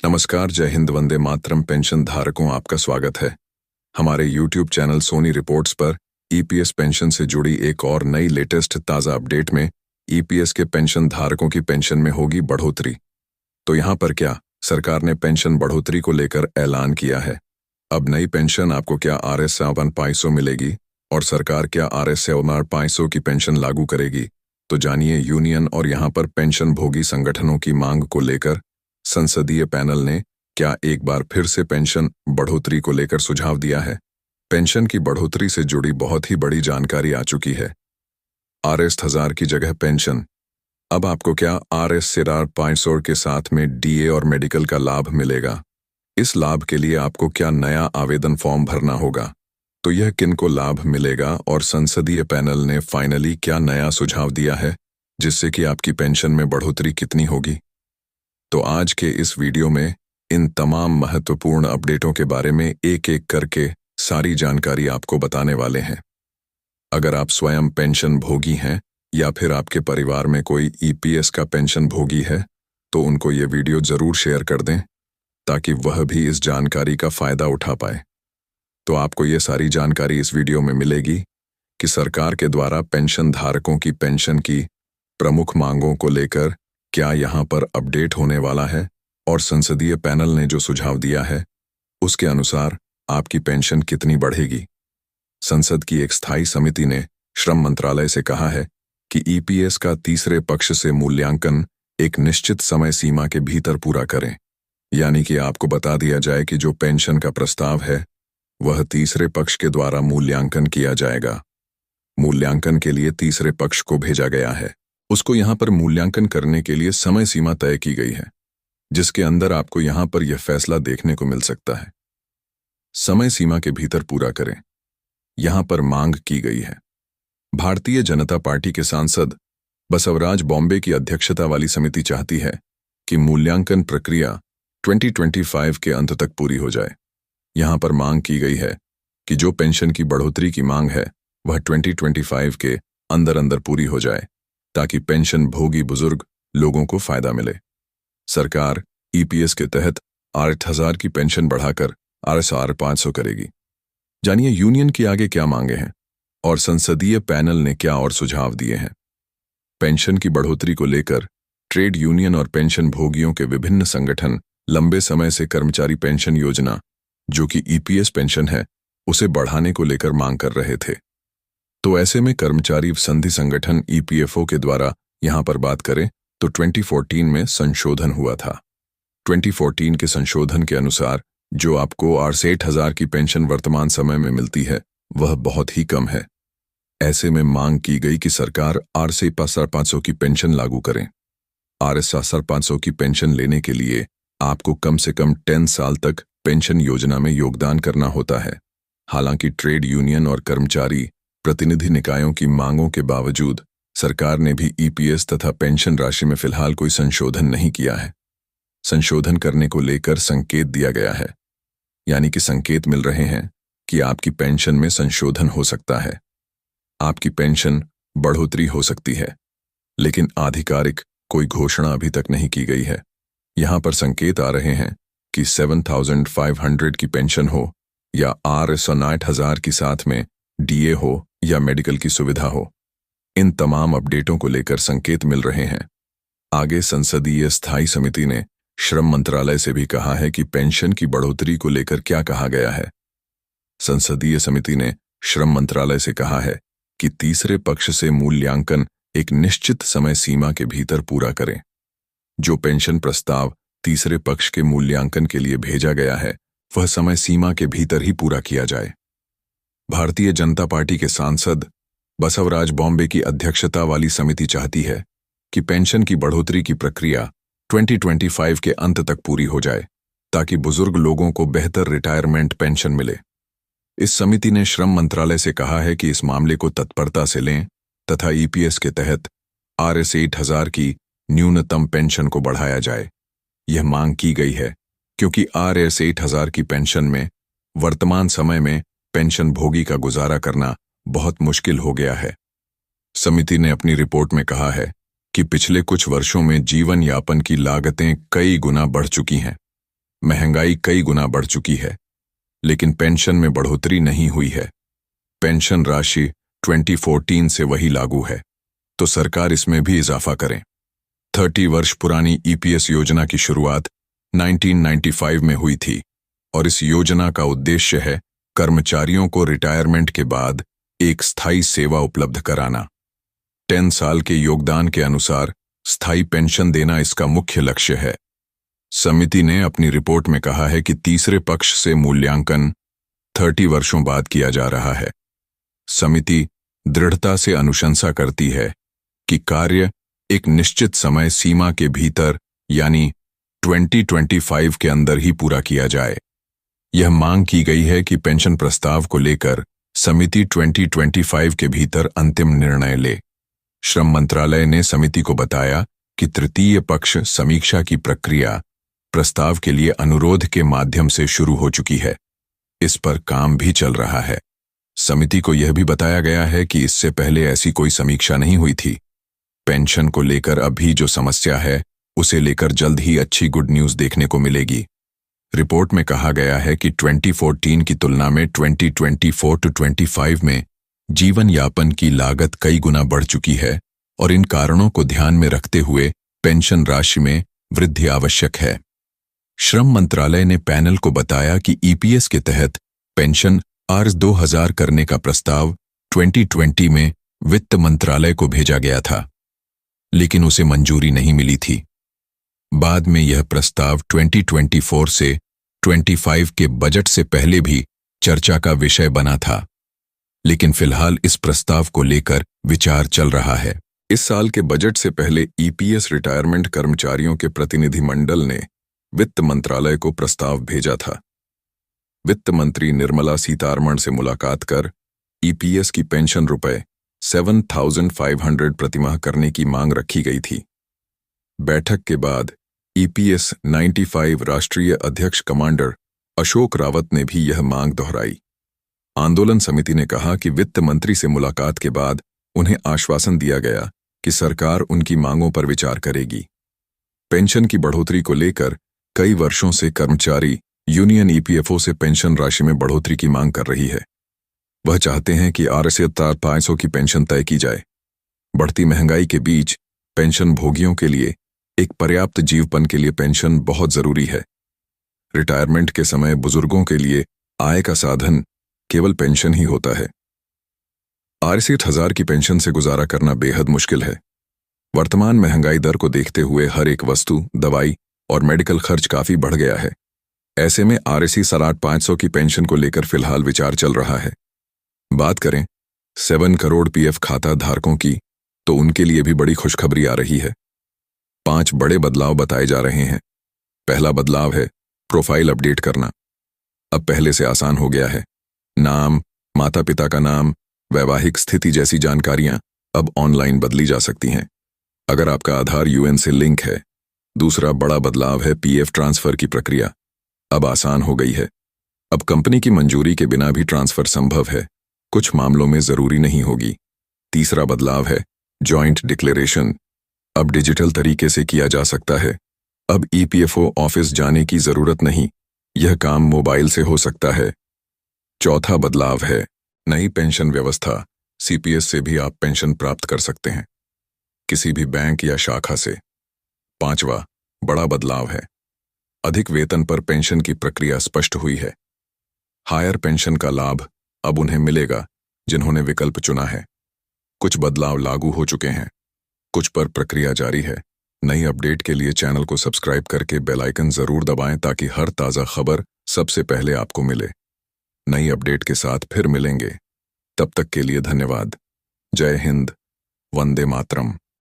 नमस्कार, जय हिंद, वंदे मातरम। पेंशन धारकों, आपका स्वागत है हमारे YouTube चैनल सोनी रिपोर्ट्स पर। ईपीएस पेंशन से जुड़ी एक और नई लेटेस्ट ताज़ा अपडेट में ईपीएस के पेंशन धारकों की पेंशन में होगी बढ़ोतरी। तो यहाँ पर क्या सरकार ने पेंशन बढ़ोतरी को लेकर ऐलान किया है। अब नई पेंशन आपको क्या RS 57,500 मिलेगी और सरकार क्या RS 57,500 की पेंशन लागू करेगी। तो जानिए यूनियन और यहाँ पर पेंशन भोगी संगठनों की मांग को लेकर संसदीय पैनल ने क्या एक बार फिर से पेंशन बढ़ोतरी को लेकर सुझाव दिया है। पेंशन की बढ़ोतरी से जुड़ी बहुत ही बड़ी जानकारी आ चुकी है। RS 1000 की जगह पेंशन। अब आपको क्या RS 57,500 के साथ में DA और मेडिकल का लाभ मिलेगा। इस लाभ के लिए आपको क्या नया आवेदन फॉर्म भरना होगा। तो यह किनको लाभ मिलेगा और संसदीय पैनल ने फाइनली क्या नया सुझाव दिया है जिससे कि आपकी पेंशन में बढ़ोतरी कितनी होगी। तो आज के इस वीडियो में इन तमाम महत्वपूर्ण अपडेटों के बारे में एक एक करके सारी जानकारी आपको बताने वाले हैं। अगर आप स्वयं पेंशन भोगी हैं या फिर आपके परिवार में कोई ईपीएस का पेंशन भोगी है तो उनको ये वीडियो जरूर शेयर कर दें ताकि वह भी इस जानकारी का फायदा उठा पाए। तो आपको ये सारी जानकारी इस वीडियो में मिलेगी कि सरकार के द्वारा पेंशन धारकों की पेंशन की प्रमुख मांगों को लेकर क्या यहाँ पर अपडेट होने वाला है और संसदीय पैनल ने जो सुझाव दिया है उसके अनुसार आपकी पेंशन कितनी बढ़ेगी। संसद की एक स्थायी समिति ने श्रम मंत्रालय से कहा है कि ईपीएस का तीसरे पक्ष से मूल्यांकन एक निश्चित समय सीमा के भीतर पूरा करें। यानी कि आपको बता दिया जाए कि जो पेंशन का प्रस्ताव है वह तीसरे पक्ष के द्वारा मूल्यांकन किया जाएगा। मूल्यांकन के लिए तीसरे पक्ष को भेजा गया है। उसको यहाँ पर मूल्यांकन करने के लिए समय सीमा तय की गई है जिसके अंदर आपको यहाँ पर यह फैसला देखने को मिल सकता है। समय सीमा के भीतर पूरा करें, यहाँ पर मांग की गई है। भारतीय जनता पार्टी के सांसद बसवराज बॉम्बे की अध्यक्षता वाली समिति चाहती है कि मूल्यांकन प्रक्रिया 2025 के अंत तक पूरी हो जाए। यहाँ पर मांग की गई है कि जो पेंशन की बढ़ोतरी की मांग है वह 2025 के अंदर पूरी हो जाए ताकि पेंशन भोगी बुजुर्ग लोगों को फायदा मिले। सरकार ईपीएस के तहत RS 1000 की पेंशन बढ़ाकर RS 500 करेगी। जानिए यूनियन की आगे क्या मांगे हैं और संसदीय पैनल ने क्या और सुझाव दिए हैं। पेंशन की बढ़ोतरी को लेकर ट्रेड यूनियन और पेंशन भोगियों के विभिन्न संगठन लंबे समय से कर्मचारी पेंशन योजना जो कि ईपीएस पेंशन है उसे बढ़ाने को लेकर मांग कर रहे थे। तो ऐसे में कर्मचारी संधि संगठन EPFO के द्वारा यहाँ पर बात करें तो 2014 में संशोधन हुआ था। 2014 के संशोधन के अनुसार जो आपको RS 8,000 की पेंशन वर्तमान समय में मिलती है वह बहुत ही कम है। ऐसे में मांग की गई कि सरकार RS 57,500 की पेंशन लागू करें। RS 57,500 की पेंशन लेने के लिए आपको कम से कम 10 साल तक पेंशन योजना में योगदान करना होता है। हालांकि ट्रेड यूनियन और कर्मचारी प्रतिनिधि निकायों की मांगों के बावजूद सरकार ने भी ईपीएस तथा पेंशन राशि में फिलहाल कोई संशोधन नहीं किया है। संशोधन करने को लेकर संकेत दिया गया है, यानी कि संकेत मिल रहे हैं कि आपकी पेंशन में संशोधन हो सकता है, आपकी पेंशन बढ़ोतरी हो सकती है, लेकिन आधिकारिक कोई घोषणा अभी तक नहीं की गई है। यहाँ पर संकेत आ रहे हैं कि 7,500 की पेंशन हो या RS 59,000 की साथ में DA हो या मेडिकल की सुविधा हो, इन तमाम अपडेटों को लेकर संकेत मिल रहे हैं। आगे संसदीय स्थायी समिति ने श्रम मंत्रालय से भी कहा है कि पेंशन की बढ़ोतरी को लेकर क्या कहा गया है। संसदीय समिति ने श्रम मंत्रालय से कहा है कि तीसरे पक्ष से मूल्यांकन एक निश्चित समय सीमा के भीतर पूरा करें। जो पेंशन प्रस्ताव तीसरे पक्ष के मूल्यांकन के लिए भेजा गया है वह समय सीमा के भीतर ही पूरा किया जाए। भारतीय जनता पार्टी के सांसद बसवराज बॉम्बे की अध्यक्षता वाली समिति चाहती है कि पेंशन की बढ़ोतरी की प्रक्रिया 2025 के अंत तक पूरी हो जाए ताकि बुजुर्ग लोगों को बेहतर रिटायरमेंट पेंशन मिले। इस समिति ने श्रम मंत्रालय से कहा है कि इस मामले को तत्परता से लें तथा ईपीएस के तहत RS 8,000 की न्यूनतम पेंशन को बढ़ाया जाए। यह मांग की गई है क्योंकि RS 8,000 की पेंशन में वर्तमान समय में पेंशन भोगी का गुजारा करना बहुत मुश्किल हो गया है। समिति ने अपनी रिपोर्ट में कहा है कि पिछले कुछ वर्षों में जीवन यापन की लागतें कई गुना बढ़ चुकी हैं। महंगाई कई गुना बढ़ चुकी है, लेकिन पेंशन में बढ़ोतरी नहीं हुई है। पेंशन राशि 2014 से वही लागू है, तो सरकार इसमें भी इजाफा करे। 30 वर्ष पुरानी ईपीएस योजना की शुरुआत 1995 में हुई थी और इस योजना का उद्देश्य है कर्मचारियों को रिटायरमेंट के बाद एक स्थायी सेवा उपलब्ध कराना। 10 साल के योगदान के अनुसार स्थायी पेंशन देना इसका मुख्य लक्ष्य है। समिति ने अपनी रिपोर्ट में कहा है कि तीसरे पक्ष से मूल्यांकन 30 वर्षों बाद किया जा रहा है। समिति दृढ़ता से अनुशंसा करती है कि कार्य एक निश्चित समय सीमा के भीतर यानी 2025 के अंदर ही पूरा किया जाए। यह मांग की गई है कि पेंशन प्रस्ताव को लेकर समिति 2025 के भीतर अंतिम निर्णय ले। श्रम मंत्रालय ने समिति को बताया कि तृतीय पक्ष समीक्षा की प्रक्रिया प्रस्ताव के लिए अनुरोध के माध्यम से शुरू हो चुकी है। इस पर काम भी चल रहा है। समिति को यह भी बताया गया है कि इससे पहले ऐसी कोई समीक्षा नहीं हुई थी। पेंशन को लेकर अभी जो समस्या है उसे लेकर जल्द ही अच्छी गुड न्यूज़ देखने को मिलेगी। रिपोर्ट में कहा गया है कि 2014 की तुलना में 2024-25 में जीवन यापन की लागत कई गुना बढ़ चुकी है और इन कारणों को ध्यान में रखते हुए पेंशन राशि में वृद्धि आवश्यक है। श्रम मंत्रालय ने पैनल को बताया कि ईपीएस के तहत पेंशन आर्ज 2000 करने का प्रस्ताव 2020 में वित्त मंत्रालय को भेजा गया था, लेकिन उसे मंजूरी नहीं मिली थी। बाद में यह प्रस्ताव 2024 से 25 के बजट से पहले भी चर्चा का विषय बना था, लेकिन फिलहाल इस प्रस्ताव को लेकर विचार चल रहा है। इस साल के बजट से पहले ईपीएस रिटायरमेंट कर्मचारियों के प्रतिनिधिमंडल ने वित्त मंत्रालय को प्रस्ताव भेजा था। वित्त मंत्री निर्मला सीतारमण से मुलाकात कर ईपीएस की पेंशन रुपए 7,500 प्रतिमाह करने की मांग रखी गई थी। बैठक के बाद ईपीएस 95 राष्ट्रीय अध्यक्ष कमांडर अशोक रावत ने भी यह मांग दोहराई। आंदोलन समिति ने कहा कि वित्त मंत्री से मुलाकात के बाद उन्हें आश्वासन दिया गया कि सरकार उनकी मांगों पर विचार करेगी। पेंशन की बढ़ोतरी को लेकर कई वर्षों से कर्मचारी यूनियन ईपीएफओ से पेंशन राशि में बढ़ोतरी की मांग कर रही है। वह चाहते हैं कि आरएसए 500 की पेंशन तय की जाए। बढ़ती महंगाई के बीच पेंशन भोगियों के लिए एक पर्याप्त जीवपन के लिए पेंशन बहुत जरूरी है। रिटायरमेंट के समय बुजुर्गों के लिए आय का साधन केवल पेंशन ही होता है। 68,000 की पेंशन से गुजारा करना बेहद मुश्किल है। वर्तमान महंगाई दर को देखते हुए हर एक वस्तु, दवाई और मेडिकल खर्च काफी बढ़ गया है। ऐसे में आरएसी 500 की पेंशन को लेकर फिलहाल विचार चल रहा है। बात करें 7 करोड़ पीएफ खाता धारकों की, तो उनके लिए भी बड़ी खुशखबरी आ रही है। 5 बड़े बदलाव बताए जा रहे हैं। पहला बदलाव है प्रोफाइल अपडेट करना। अब पहले से आसान हो गया है। नाम, माता पिता का नाम, वैवाहिक स्थिति जैसी जानकारियां अब ऑनलाइन बदली जा सकती हैं, अगर आपका आधार यूएन से लिंक है। दूसरा बड़ा बदलाव है पीएफ ट्रांसफर की प्रक्रिया अब आसान हो गई है। अब कंपनी की मंजूरी के बिना भी ट्रांसफर संभव है, कुछ मामलों में जरूरी नहीं होगी। तीसरा बदलाव है जॉइंट डिक्लेरेशन, अब डिजिटल तरीके से किया जा सकता है। अब ईपीएफओ ऑफिस जाने की जरूरत नहीं, यह काम मोबाइल से हो सकता है। चौथा बदलाव है नई पेंशन व्यवस्था, सीपीएस से भी आप पेंशन प्राप्त कर सकते हैं, किसी भी बैंक या शाखा से। पांचवा बड़ा बदलाव है अधिक वेतन पर पेंशन की प्रक्रिया स्पष्ट हुई है। हायर पेंशन का लाभ अब उन्हें मिलेगा जिन्होंने विकल्प चुना है। कुछ बदलाव लागू हो चुके हैं, कुछ पर प्रक्रिया जारी है। नई अपडेट के लिए चैनल को सब्सक्राइब करके बेल आइकन जरूर दबाएं ताकि हर ताज़ा खबर सबसे पहले आपको मिले। नई अपडेट के साथ फिर मिलेंगे, तब तक के लिए धन्यवाद। जय हिंद, वंदे मातरम।